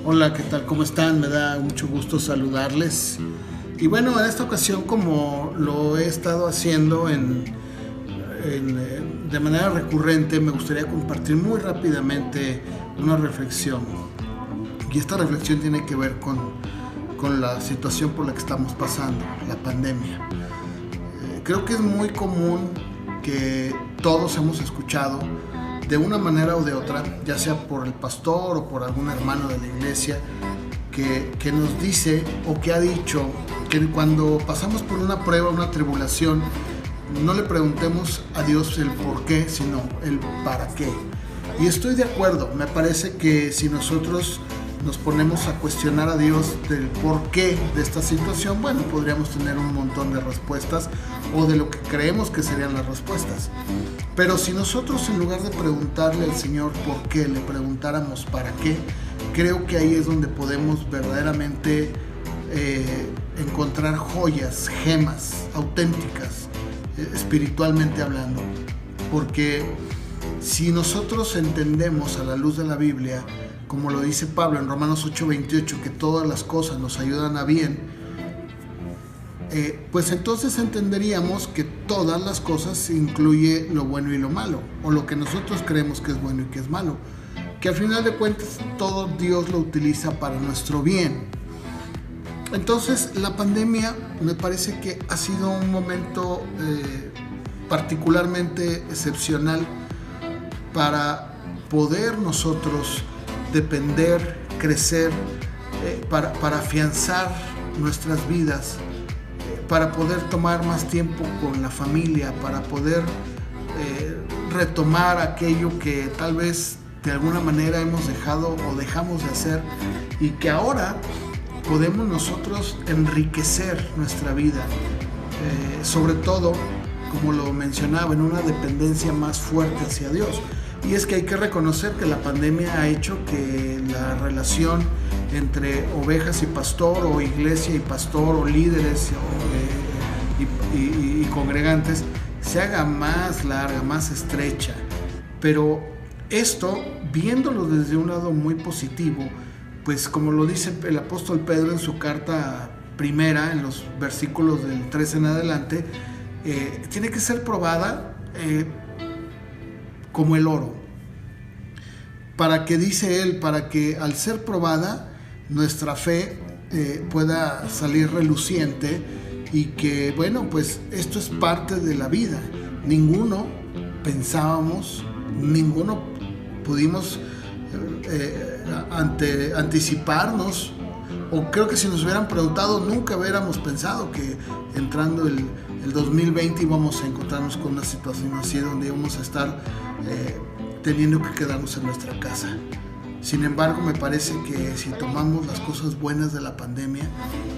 Hola, ¿qué tal? ¿Cómo están? Me da mucho gusto saludarles. Y bueno, en esta ocasión, como lo he estado haciendo de manera recurrente, me gustaría compartir muy rápidamente una reflexión. Y esta reflexión tiene que ver con la situación por la que estamos pasando, la pandemia. Creo que es muy común que todos hemos escuchado de una manera o de otra, ya sea por el pastor o por algún hermano de la iglesia, que nos dice o que ha dicho que cuando pasamos por una prueba, una tribulación, no le preguntemos a Dios el por qué, sino el para qué. Y estoy de acuerdo, me parece que si nosotros nos ponemos a cuestionar a Dios del por qué de esta situación, bueno, podríamos tener un montón de respuestas o de lo que creemos que serían las respuestas. Pero si nosotros, en lugar de preguntarle al Señor por qué, le preguntáramos para qué, creo que ahí es donde podemos verdaderamente encontrar joyas, gemas auténticas, espiritualmente hablando. Porque si nosotros entendemos a la luz de la Biblia, como lo dice Pablo en Romanos 8:28, que todas las cosas nos ayudan a bien, pues entonces entenderíamos que todas las cosas incluye lo bueno y lo malo, o lo que nosotros creemos que es bueno y que es malo, que al final de cuentas todo Dios lo utiliza para nuestro bien. Entonces la pandemia me parece que ha sido un momento particularmente excepcional para poder nosotros depender, crecer, para afianzar nuestras vidas, para poder tomar más tiempo con la familia, para poder retomar aquello que tal vez de alguna manera hemos dejado o dejamos de hacer, y que ahora podemos nosotros enriquecer nuestra vida, sobre todo, como lo mencionaba, en una dependencia más fuerte hacia Dios. Y es que hay que reconocer que la pandemia ha hecho que la relación entre ovejas y pastor, o iglesia y pastor, o líderes y congregantes, se haga más larga, más estrecha. Pero esto, viéndolo desde un lado muy positivo, pues como lo dice el apóstol Pedro en su carta primera, en los versículos del 3 en adelante, tiene que ser probada como el oro, para que, dice él, para que al ser probada nuestra fe pueda salir reluciente, y que bueno, pues esto es parte de la vida. Ninguno pensábamos, ninguno pudimos anticiparnos, o creo que si nos hubieran preguntado nunca hubiéramos pensado que entrando el 2020 íbamos a encontrarnos con una situación así, donde íbamos a estar teniendo que quedarnos en nuestra casa. Sin embargo, me parece que si tomamos las cosas buenas de la pandemia,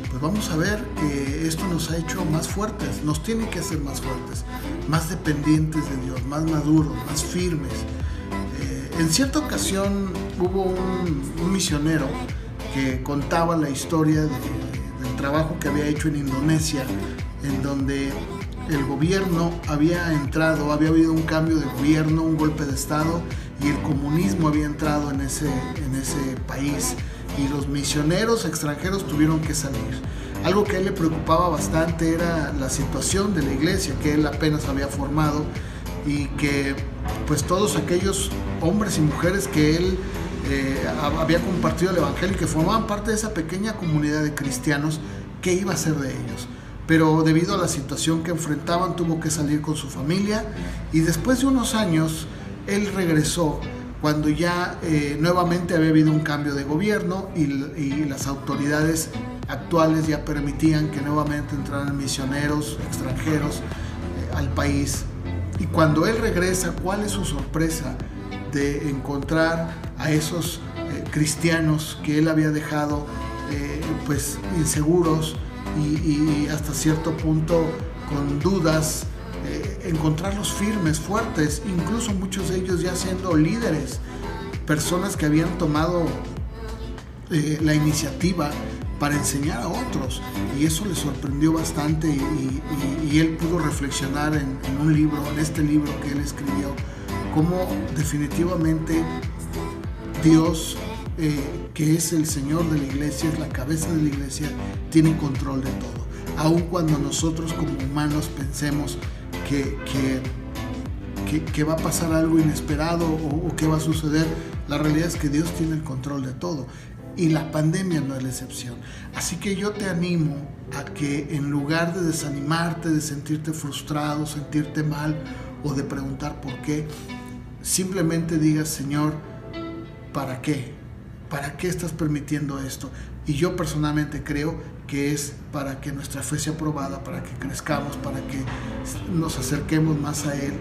pues vamos a ver que esto nos ha hecho más fuertes, nos tiene que hacer más fuertes, más dependientes de Dios, más maduros, más firmes. En cierta ocasión hubo un misionero que contaba la historia del trabajo que había hecho en Indonesia, en donde el gobierno había habido un cambio de gobierno, un golpe de estado, y el comunismo había entrado en ese país, y los misioneros extranjeros tuvieron que salir. Algo que a él le preocupaba bastante era la situación de la iglesia que él apenas había formado, y que pues todos aquellos hombres y mujeres que él había compartido el evangelio, que formaban parte de esa pequeña comunidad de cristianos, ¿qué iba a hacer de ellos? Pero debido a la situación que enfrentaban, tuvo que salir con su familia, y después de unos años él regresó, cuando ya nuevamente había habido un cambio de gobierno, y las autoridades actuales ya permitían que nuevamente entraran misioneros extranjeros al país. Y cuando él regresa, ¿cuál es su sorpresa de encontrar a esos cristianos que él había dejado pues inseguros y hasta cierto punto con dudas, encontrarlos firmes, fuertes, incluso muchos de ellos ya siendo líderes, personas que habían tomado la iniciativa para enseñar a otros? Y eso le sorprendió bastante, y él pudo reflexionar en un libro, en este libro que él escribió, cómo definitivamente Dios que es el Señor de la iglesia, es la cabeza de la iglesia, tiene control de todo. Aun cuando nosotros como humanos pensemos que va a pasar algo inesperado o que va a suceder, la realidad es que Dios tiene el control de todo. Y la pandemia no es la excepción. Así que yo te animo a que en lugar de desanimarte, de sentirte frustrado, sentirte mal o de preguntar por qué, simplemente digas: Señor, ¿para qué? ¿Para qué estás permitiendo esto? Y yo personalmente creo que es para que nuestra fe sea probada, para que crezcamos, para que nos acerquemos más a Él,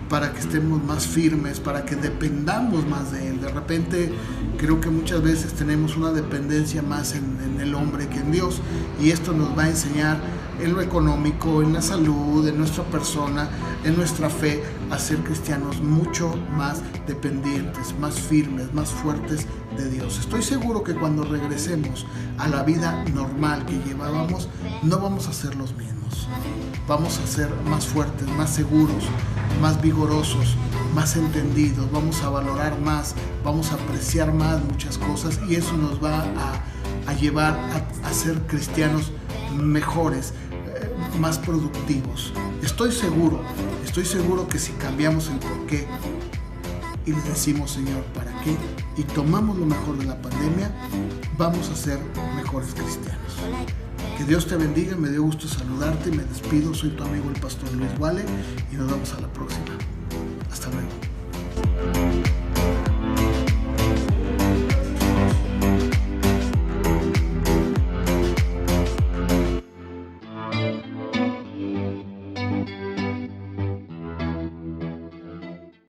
para que estemos más firmes, para que dependamos más de Él. De repente creo que muchas veces tenemos una dependencia más en el hombre que en Dios, y esto nos va a enseñar en lo económico, en la salud, en nuestra persona, en nuestra fe, a ser cristianos mucho más dependientes, más firmes, más fuertes de Dios. Estoy seguro que cuando regresemos a la vida normal que llevábamos, no vamos a ser los mismos. Vamos a ser más fuertes, más seguros, más vigorosos, más entendidos, vamos a valorar más, vamos a apreciar más muchas cosas, y eso nos va a llevar a ser cristianos mejores, más productivos. Estoy seguro que si cambiamos el porqué y le decimos: Señor, ¿para qué? Y tomamos lo mejor de la pandemia, vamos a ser mejores cristianos. Que Dios te bendiga, me dio gusto saludarte, me despido, soy tu amigo el pastor Luis Wale y nos vemos a la próxima. Hasta luego.